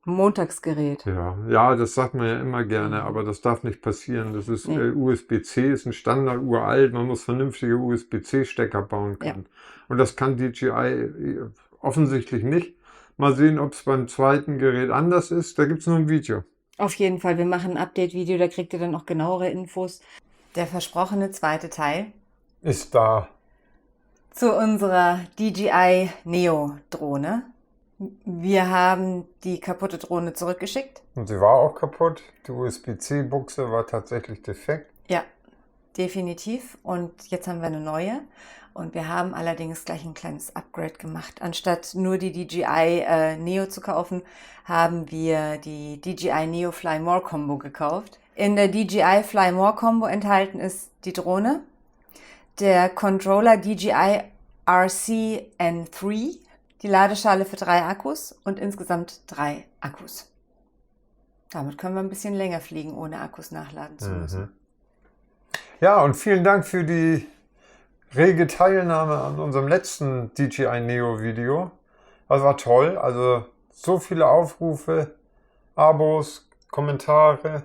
Montagsgerät. Ja, das sagt man ja immer gerne, aber das darf nicht passieren. Das ist Nee. USB-C, ist ein Standard, uralt. Man muss vernünftige USB-C-Stecker bauen Ja. können. Und das kann DJI offensichtlich nicht. Mal sehen, ob es beim zweiten Gerät anders ist. Da gibt es nur ein Video. Auf jeden Fall, wir machen ein Update-Video, da kriegt ihr dann auch genauere Infos. Der versprochene zweite Teil Ist da. zu unserer DJI Neo Drohne. Wir haben die kaputte Drohne zurückgeschickt. Und sie war auch kaputt. Die USB-C-Buchse war tatsächlich defekt. Ja, definitiv. Und jetzt haben wir eine neue. Und wir haben allerdings gleich ein kleines Upgrade gemacht. Anstatt nur die DJI Neo zu kaufen, haben wir die DJI Neo Fly More Combo gekauft. In der DJI Fly More Combo enthalten ist die Drohne, der Controller DJI RC N3, die Ladeschale für 3 Akkus und insgesamt 3 Akkus. Damit können wir ein bisschen länger fliegen, ohne Akkus nachladen zu müssen. Ja, und vielen Dank für die rege Teilnahme an unserem letzten DJI Neo Video. Das war toll. Also so viele Aufrufe, Abos, Kommentare.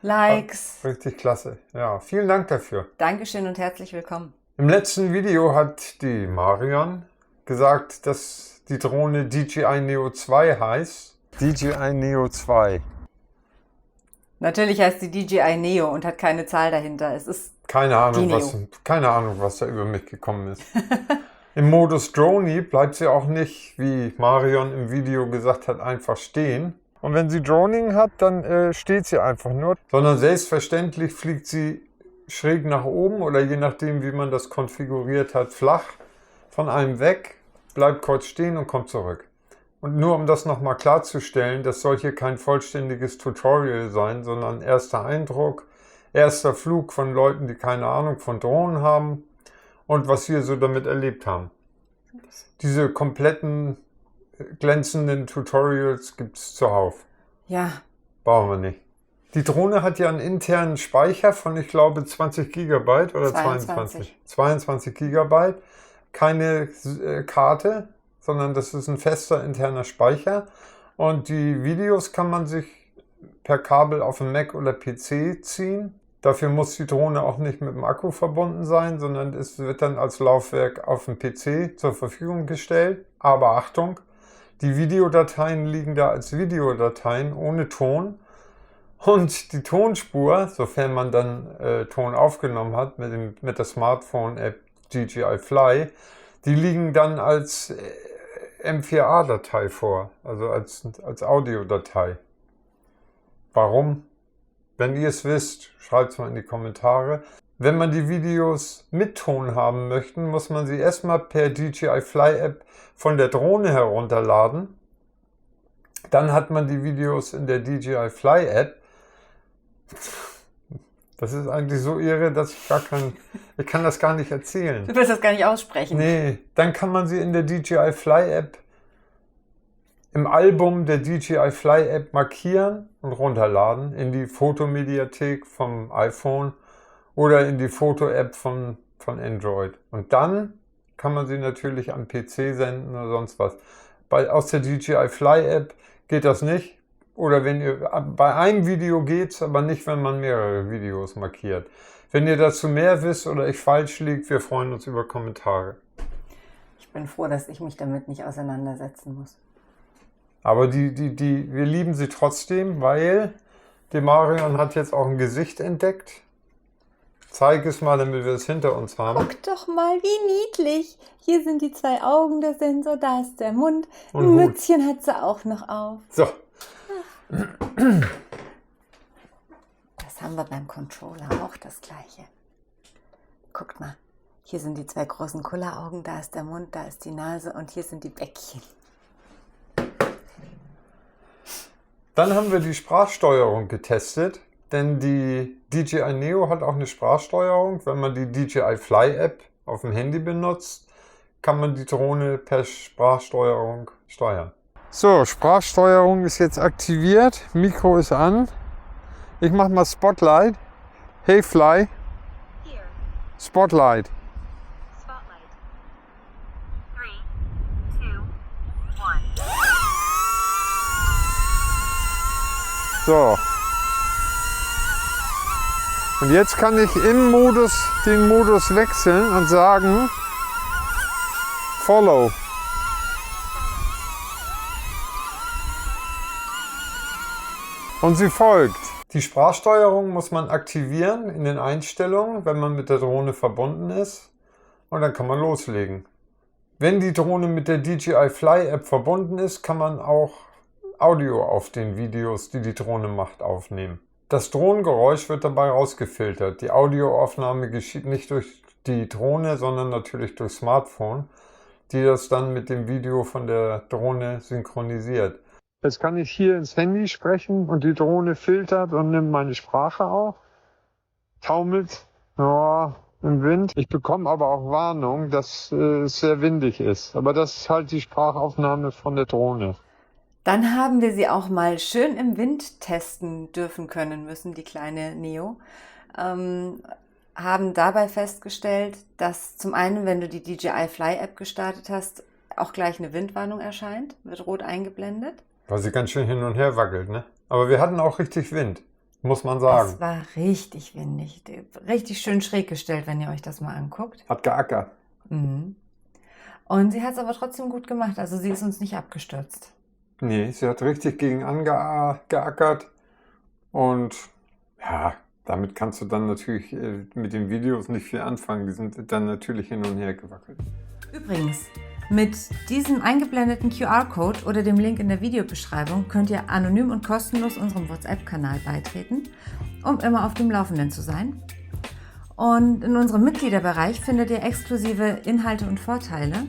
Likes. Richtig klasse. Ja, vielen Dank dafür. Dankeschön und herzlich willkommen. Im letzten Video hat die Marion gesagt, dass die Drohne DJI Neo 2 heißt. DJI Neo 2. Natürlich heißt die DJI Neo und hat keine Zahl dahinter. Es ist Keine Ahnung, die was da über mich gekommen ist. Im Modus Droney bleibt sie auch nicht, wie Marion im Video gesagt hat, einfach stehen. Und wenn sie Droning hat, dann steht sie einfach nur. Sondern selbstverständlich fliegt sie schräg nach oben oder je nachdem, wie man das konfiguriert hat, flach von einem weg, bleibt kurz stehen und kommt zurück. Und nur um das nochmal klarzustellen, das soll hier kein vollständiges Tutorial sein, sondern erster Eindruck, erster Flug von Leuten, die keine Ahnung von Drohnen haben und was wir so damit erlebt haben. Diese kompletten glänzenden Tutorials gibt es zuhauf. Ja. Brauchen wir nicht. Die Drohne hat ja einen internen Speicher von, ich glaube, 20 GB oder 22. 22 GB. Keine Karte, sondern das ist ein fester interner Speicher. Und die Videos kann man sich per Kabel auf dem Mac oder PC ziehen. Dafür muss die Drohne auch nicht mit dem Akku verbunden sein, sondern es wird dann als Laufwerk auf dem PC zur Verfügung gestellt. Aber Achtung, die Videodateien liegen da als Videodateien ohne Ton. Und die Tonspur, sofern man dann Ton aufgenommen hat mit der Smartphone-App DJI Fly, die liegen dann als M4A-Datei vor, also als Audiodatei. Warum? Wenn ihr es wisst, schreibt es mal in die Kommentare. Wenn man die Videos mit Ton haben möchte, muss man sie erstmal per DJI Fly App von der Drohne herunterladen. Dann hat man die Videos in der DJI Fly App. Das ist eigentlich so irre, dass ich kann das gar nicht erzählen. Du willst das gar nicht aussprechen. Nee, dann kann man sie in der DJI Fly App im Album der DJI Fly App markieren und runterladen in die Fotomediathek vom iPhone oder in die Foto-App von Android. Und dann kann man sie natürlich am PC senden oder sonst was. Aus der DJI Fly App geht das nicht. Oder wenn ihr bei einem Video geht's, aber nicht, wenn man mehrere Videos markiert. Wenn ihr dazu mehr wisst oder ich falsch liege, wir freuen uns über Kommentare. Ich bin froh, dass ich mich damit nicht auseinandersetzen muss. Aber wir lieben sie trotzdem, weil die Marion hat jetzt auch ein Gesicht entdeckt. Zeig es mal, damit wir es hinter uns haben. Guck doch mal, wie niedlich. Hier sind die 2 Augen, der Sensor, da ist der Mund. Und ein Hut. Mützchen hat sie auch noch auf. So. Das haben wir beim Controller auch das gleiche. Guckt mal, hier sind die 2 großen Kulleraugen, da ist der Mund, da ist die Nase und hier sind die Bäckchen. Dann haben wir die Sprachsteuerung getestet, denn die DJI Neo hat auch eine Sprachsteuerung. Wenn man die DJI Fly App auf dem Handy benutzt, kann man die Drohne per Sprachsteuerung steuern. So, Sprachsteuerung ist jetzt aktiviert, Mikro ist an. Ich mache mal Spotlight. Hey Fly. Here. Spotlight. Spotlight. 3, 2, 1. So. Und jetzt kann ich den Modus wechseln und sagen, Follow. Und sie folgt. Die Sprachsteuerung muss man aktivieren in den Einstellungen, wenn man mit der Drohne verbunden ist. Und dann kann man loslegen. Wenn die Drohne mit der DJI Fly App verbunden ist, kann man auch Audio auf den Videos, die die Drohne macht, aufnehmen. Das Drohnengeräusch wird dabei rausgefiltert. Die Audioaufnahme geschieht nicht durch die Drohne, sondern natürlich durch Smartphone, die das dann mit dem Video von der Drohne synchronisiert. Jetzt kann ich hier ins Handy sprechen und die Drohne filtert und nimmt meine Sprache auf. Taumelt im Wind. Ich bekomme aber auch Warnung, dass es sehr windig ist. Aber das ist halt die Sprachaufnahme von der Drohne. Dann haben wir sie auch mal schön im Wind testen dürfen können müssen, die kleine Neo. Haben dabei festgestellt, dass zum einen, wenn du die DJI Fly App gestartet hast, auch gleich eine Windwarnung erscheint, wird rot eingeblendet. Weil sie ganz schön hin und her wackelt, ne? Aber wir hatten auch richtig Wind, muss man sagen. Es war richtig windig, richtig schön schräg gestellt, wenn ihr euch das mal anguckt. Hat geackert. Mhm. Und sie hat es aber trotzdem gut gemacht, also sie ist uns nicht abgestürzt. Nee, sie hat richtig gegen angeackert und ja, damit kannst du dann natürlich mit den Videos nicht viel anfangen. Die sind dann natürlich hin und her gewackelt. Übrigens, mit diesem eingeblendeten QR-Code oder dem Link in der Videobeschreibung könnt ihr anonym und kostenlos unserem WhatsApp-Kanal beitreten, um immer auf dem Laufenden zu sein. Und in unserem Mitgliederbereich findet ihr exklusive Inhalte und Vorteile.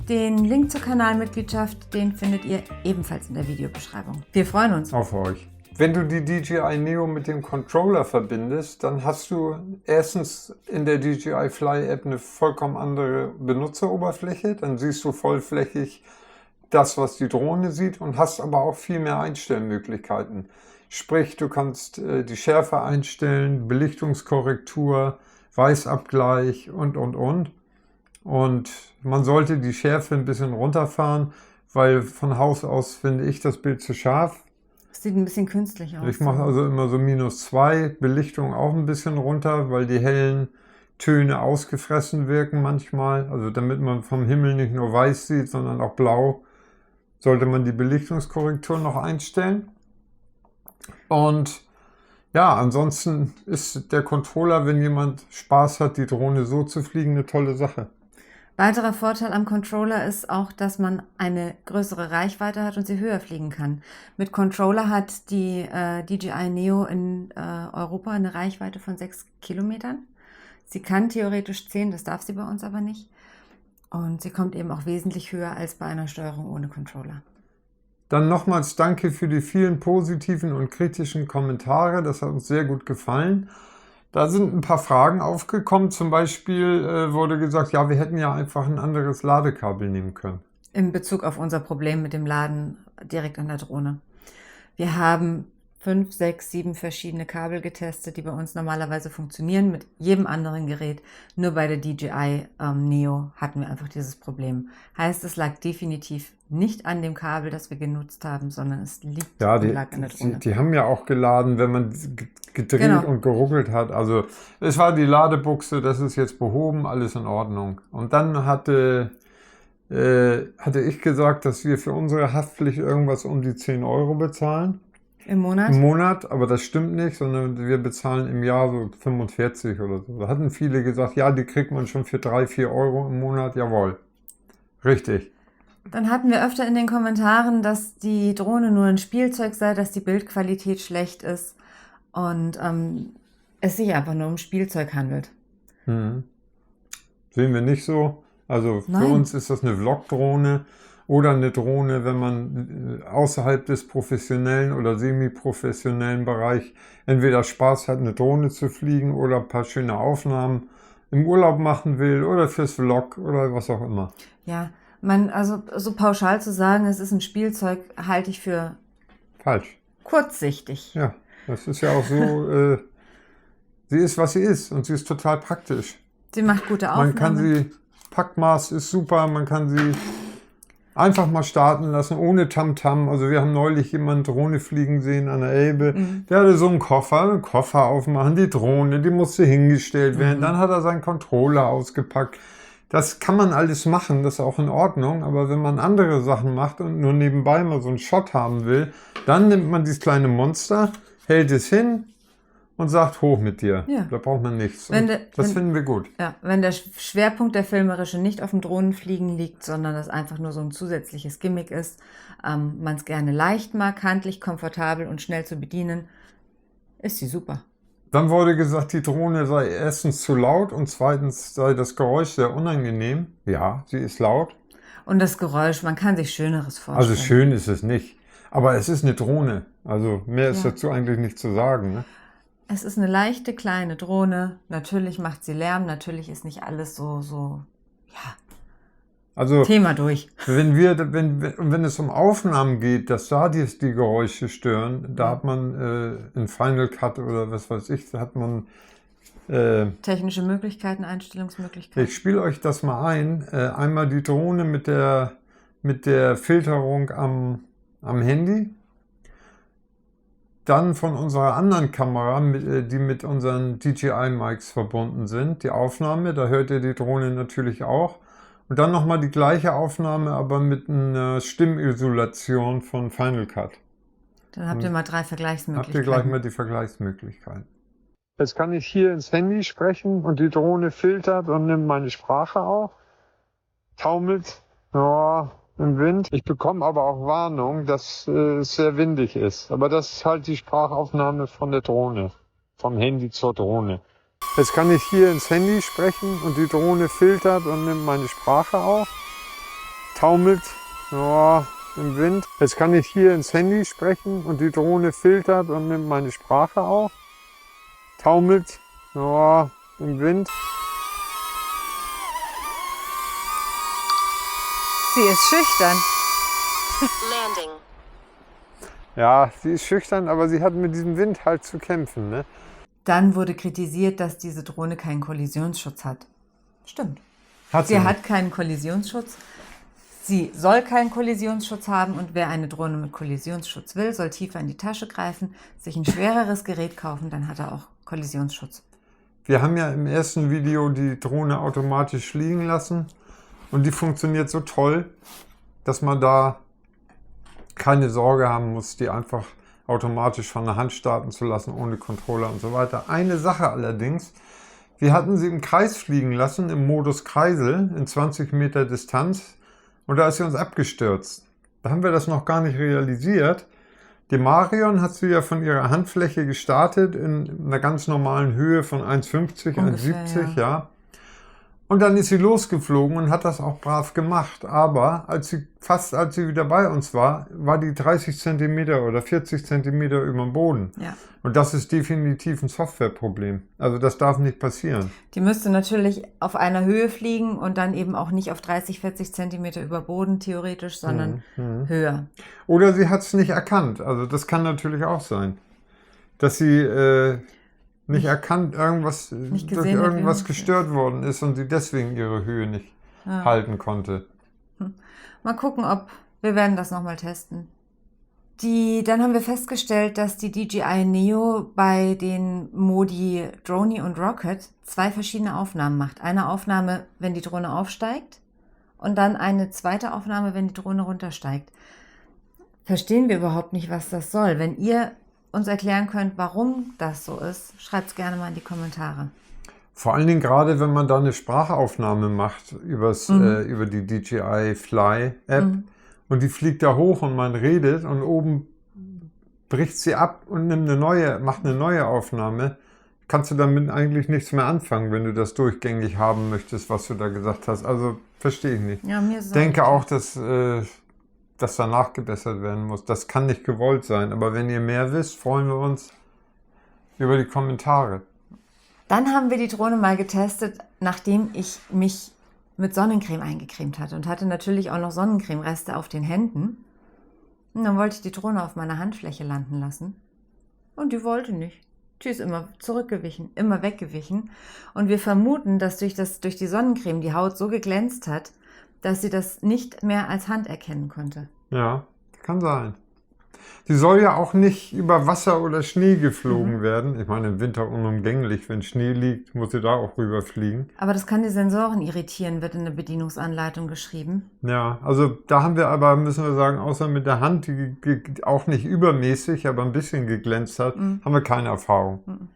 Den Link zur Kanalmitgliedschaft, den findet ihr ebenfalls in der Videobeschreibung. Wir freuen uns auf euch. Wenn du die DJI Neo mit dem Controller verbindest, dann hast du erstens in der DJI Fly App eine vollkommen andere Benutzeroberfläche. Dann siehst du vollflächig das, was die Drohne sieht und hast aber auch viel mehr Einstellmöglichkeiten. Sprich, du kannst die Schärfe einstellen, Belichtungskorrektur, Weißabgleich und. Und man sollte die Schärfe ein bisschen runterfahren, weil von Haus aus finde ich das Bild zu scharf. Das sieht ein bisschen künstlich aus. Ich mache also immer so -2, Belichtung auch ein bisschen runter, weil die hellen Töne ausgefressen wirken manchmal. Also damit man vom Himmel nicht nur weiß sieht, sondern auch blau, sollte man die Belichtungskorrektur noch einstellen. Und ja, ansonsten ist der Controller, wenn jemand Spaß hat, die Drohne so zu fliegen, eine tolle Sache. Weiterer Vorteil am Controller ist auch, dass man eine größere Reichweite hat und sie höher fliegen kann. Mit Controller hat die DJI Neo in Europa eine Reichweite von 6 Kilometern. Sie kann theoretisch 10, das darf sie bei uns aber nicht. Und sie kommt eben auch wesentlich höher als bei einer Steuerung ohne Controller. Dann nochmals danke für die vielen positiven und kritischen Kommentare. Das hat uns sehr gut gefallen. Da sind ein paar Fragen aufgekommen. Zum Beispiel wurde gesagt, ja, wir hätten ja einfach ein anderes Ladekabel nehmen können. In Bezug auf unser Problem mit dem Laden direkt an der Drohne. Wir haben 5, 6, 7 verschiedene Kabel getestet, die bei uns normalerweise funktionieren, mit jedem anderen Gerät. Nur bei der DJI Neo hatten wir einfach dieses Problem. Heißt, es lag definitiv nicht an dem Kabel, das wir genutzt haben, sondern es lag an der Drohne. Die haben ja auch geladen, wenn man gedreht und geruckelt hat. Also es war die Ladebuchse, das ist jetzt behoben, alles in Ordnung. Und dann hatte ich gesagt, dass wir für unsere Haftpflicht irgendwas um die 10 Euro bezahlen. Im Monat? Im Monat, aber das stimmt nicht, sondern wir bezahlen im Jahr so 45 oder so. Da hatten viele gesagt, ja, die kriegt man schon für 3, 4 Euro im Monat. Jawohl, richtig. Dann hatten wir öfter in den Kommentaren, dass die Drohne nur ein Spielzeug sei, dass die Bildqualität schlecht ist und es sich einfach nur um Spielzeug handelt. Mhm. Sehen wir nicht so. Also für uns ist das eine Vlog-Drohne oder eine Drohne, wenn man außerhalb des professionellen oder semi-professionellen Bereich entweder Spaß hat, eine Drohne zu fliegen oder ein paar schöne Aufnahmen im Urlaub machen will oder fürs Vlog oder was auch immer. Ja, also so pauschal zu sagen, es ist ein Spielzeug, halte ich für falsch. Kurzsichtig. Ja, das ist ja auch so, sie ist, was sie ist und sie ist total praktisch. Sie macht gute Aufnahmen. Man kann sie, Packmaß ist super, man kann sie Einfach mal starten lassen, ohne Tamtam. Also wir haben neulich jemanden Drohne fliegen sehen an der Elbe. Der hatte so einen Koffer aufmachen, die Drohne, die musste hingestellt werden. Dann hat er seinen Controller ausgepackt. Das kann man alles machen, das ist auch in Ordnung. Aber wenn man andere Sachen macht und nur nebenbei mal so einen Shot haben will, dann nimmt man dieses kleine Monster, hält es hin und sagt, hoch mit dir. Ja. Da braucht man nichts. Das finden wir gut. Ja, wenn der Schwerpunkt der Filmerische nicht auf dem Drohnenfliegen liegt, sondern das einfach nur so ein zusätzliches Gimmick ist, man es gerne leicht mag, handlich, komfortabel und schnell zu bedienen, ist sie super. Dann wurde gesagt, die Drohne sei erstens zu laut und zweitens sei das Geräusch sehr unangenehm. Ja, sie ist laut. Und das Geräusch, man kann sich Schöneres vorstellen. Also schön ist es nicht. Aber es ist eine Drohne. Also mehr ist dazu eigentlich nicht zu sagen. Ne? Es ist eine leichte, kleine Drohne. Natürlich macht sie Lärm. Natürlich ist nicht alles so Also Thema durch. wenn es um Aufnahmen geht, dass da die Geräusche stören, da hat man in Final Cut oder was weiß ich, da hat man Technische Möglichkeiten, Einstellungsmöglichkeiten. ich spiele euch das mal ein. Einmal die Drohne mit der Filterung am Handy. Dann von unserer anderen Kamera, die mit unseren DJI-Mics verbunden sind, die Aufnahme, da hört ihr die Drohne natürlich auch. Und dann nochmal die gleiche Aufnahme, aber mit einer Stimmisolation von Final Cut. Dann habt ihr mal 3 Vergleichsmöglichkeiten. Habt ihr gleich mal die Vergleichsmöglichkeiten. Jetzt kann ich hier ins Handy sprechen und die Drohne filtert und nimmt meine Sprache auf. Taumelt im Wind. Ich bekomme aber auch Warnung, dass es sehr windig ist. Aber das ist halt die Sprachaufnahme von der Drohne. Vom Handy zur Drohne. Jetzt kann ich hier ins Handy sprechen und die Drohne filtert und nimmt meine Sprache auf. Taumelt im Wind. Jetzt kann ich hier ins Handy sprechen und die Drohne filtert und nimmt meine Sprache auf. Taumelt im Wind. Sie ist schüchtern. Landing. Ja, sie ist schüchtern, aber sie hat mit diesem Wind halt zu kämpfen. Ne? Dann wurde kritisiert, dass diese Drohne keinen Kollisionsschutz hat. Stimmt. Hat Sie hat keinen Kollisionsschutz. Sie soll keinen Kollisionsschutz haben und wer eine Drohne mit Kollisionsschutz will, soll tiefer in die Tasche greifen, sich ein schwereres Gerät kaufen, dann hat er auch Kollisionsschutz. Wir haben ja im ersten Video die Drohne automatisch fliegen lassen und die funktioniert so toll, dass man da keine Sorge haben muss, die einfach automatisch von der Hand starten zu lassen, ohne Controller und so weiter. Eine Sache allerdings, wir hatten sie im Kreis fliegen lassen, im Modus Kreisel, in 20 Meter Distanz und da ist sie uns abgestürzt. Da haben wir das noch gar nicht realisiert. Die Marion hat sie ja von ihrer Handfläche gestartet in einer ganz normalen Höhe von 1,50, 1,70, ja. Und dann ist sie losgeflogen und hat das auch brav gemacht. Aber als sie wieder bei uns war, war die 30 Zentimeter oder 40 Zentimeter über dem Boden. Ja. Und das ist definitiv ein Softwareproblem. Also das darf nicht passieren. Die müsste natürlich auf einer Höhe fliegen und dann eben auch nicht auf 30, 40 Zentimeter über Boden theoretisch, sondern höher. Oder sie hat es nicht erkannt. Also das kann natürlich auch sein. Dass sie nicht erkannt, durch irgendwas gestört worden ist und sie deswegen ihre Höhe nicht halten konnte. Mal gucken, wir werden das nochmal testen. Dann haben wir festgestellt, dass die DJI Neo bei den Modi Dronie und Rocket 2 verschiedene Aufnahmen macht. Eine Aufnahme, wenn die Drohne aufsteigt und dann eine zweite Aufnahme, wenn die Drohne runtersteigt. Verstehen wir überhaupt nicht, was das soll. Wenn ihr uns erklären könnt, warum das so ist, schreibt es gerne mal in die Kommentare. Vor allen Dingen gerade, wenn man da eine Sprachaufnahme macht über die DJI Fly App und die fliegt da hoch und man redet und oben bricht sie ab und macht eine neue Aufnahme, kannst du damit eigentlich nichts mehr anfangen, wenn du das durchgängig haben möchtest, was du da gesagt hast. Also verstehe ich nicht. Ja, mir ich denke auch, dass da nachgebessert werden muss. Das kann nicht gewollt sein. Aber wenn ihr mehr wisst, freuen wir uns über die Kommentare. Dann haben wir die Drohne mal getestet, nachdem ich mich mit Sonnencreme eingecremt hatte und hatte natürlich auch noch Sonnencremereste auf den Händen. Und dann wollte ich die Drohne auf meiner Handfläche landen lassen. Und die wollte nicht. Die ist immer zurückgewichen, immer weggewichen. Und wir vermuten, dass durch die Sonnencreme die Haut so geglänzt hat, dass sie das nicht mehr als Hand erkennen konnte. Ja, kann sein. Die soll ja auch nicht über Wasser oder Schnee geflogen werden. Ich meine, im Winter unumgänglich. Wenn Schnee liegt, muss sie da auch rüberfliegen. Aber das kann die Sensoren irritieren, wird in der Bedienungsanleitung geschrieben. Ja, also da haben wir aber, müssen wir sagen, außer mit der Hand, die auch nicht übermäßig, aber ein bisschen geglänzt hat, haben wir keine Erfahrung.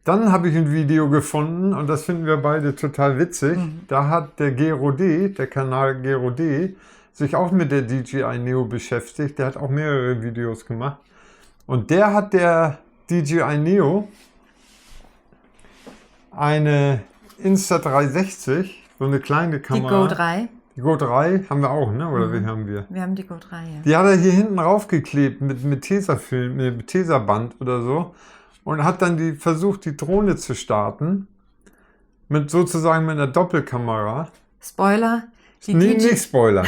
Dann habe ich ein Video gefunden und das finden wir beide total witzig. Da hat der Gero D., der Kanal Gero D., sich auch mit der DJI Neo beschäftigt. Der hat auch mehrere Videos gemacht. Und der hat der DJI Neo eine Insta360, so eine kleine Kamera. Die Go 3. Die Go 3 haben wir auch, ne? Oder wie haben wir? Wir haben die Go 3, ja. Die hat er hier hinten raufgeklebt mit Tesafilm, mit Tesaband oder so. Und hat dann versucht, die Drohne zu starten. Sozusagen mit einer Doppelkamera. Spoiler. Nicht spoilern.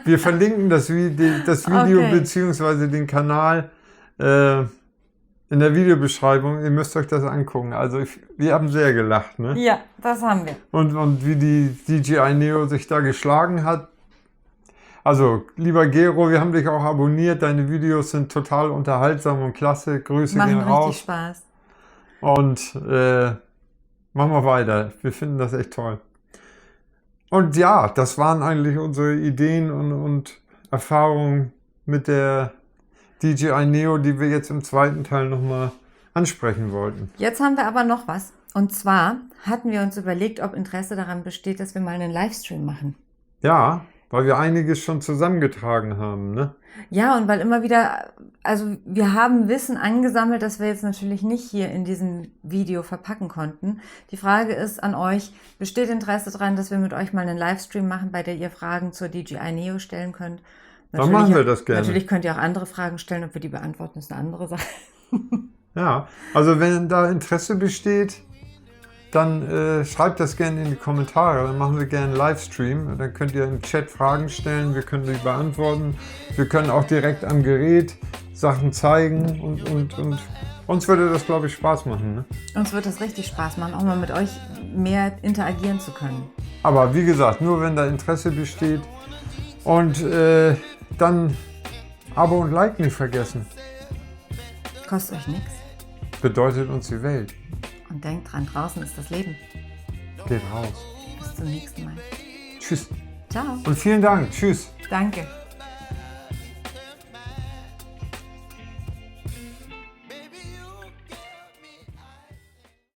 Wir verlinken das Video Okay. beziehungsweise den Kanal in der Videobeschreibung. Ihr müsst euch das angucken. Also wir haben sehr gelacht, ne? Ja, das haben wir. Und wie die DJI Neo sich da geschlagen hat. Also, lieber Gero, wir haben dich auch abonniert. Deine Videos sind total unterhaltsam und klasse. Grüße Machen gehen raus. richtig Spaß. Und machen wir weiter. Wir finden das echt toll. Und ja, das waren eigentlich unsere Ideen und Erfahrungen mit der DJI Neo, die wir jetzt im zweiten Teil nochmal ansprechen wollten. Jetzt haben wir aber noch was. Und zwar hatten wir uns überlegt, ob Interesse daran besteht, dass wir mal einen Livestream machen. Ja, weil wir einiges schon zusammengetragen haben, ne? Ja, und weil immer wieder, also wir haben Wissen angesammelt, das wir jetzt natürlich nicht hier in diesem Video verpacken konnten. Die Frage ist an euch, besteht Interesse daran, dass wir mit euch mal einen Livestream machen, bei der ihr Fragen zur DJI Neo stellen könnt? Dann machen wir das gerne. Natürlich könnt ihr auch andere Fragen stellen, ob wir die beantworten, ist eine andere Sache. Ja, also wenn da Interesse besteht, dann schreibt das gerne in die Kommentare. Dann machen wir gerne einen Livestream. Dann könnt ihr im Chat Fragen stellen, wir können die beantworten. Wir können auch direkt am Gerät Sachen zeigen und uns würde das, glaube ich, Spaß machen. Ne? Uns wird das richtig Spaß machen, auch mal mit euch mehr interagieren zu können. Aber wie gesagt, nur wenn da Interesse besteht. Und dann Abo und Like nicht vergessen. Kostet euch nichts. Bedeutet uns die Welt. Und denkt dran, draußen ist das Leben. Geht raus. Bis zum nächsten Mal. Tschüss. Ciao. Und vielen Dank. Tschüss. Danke.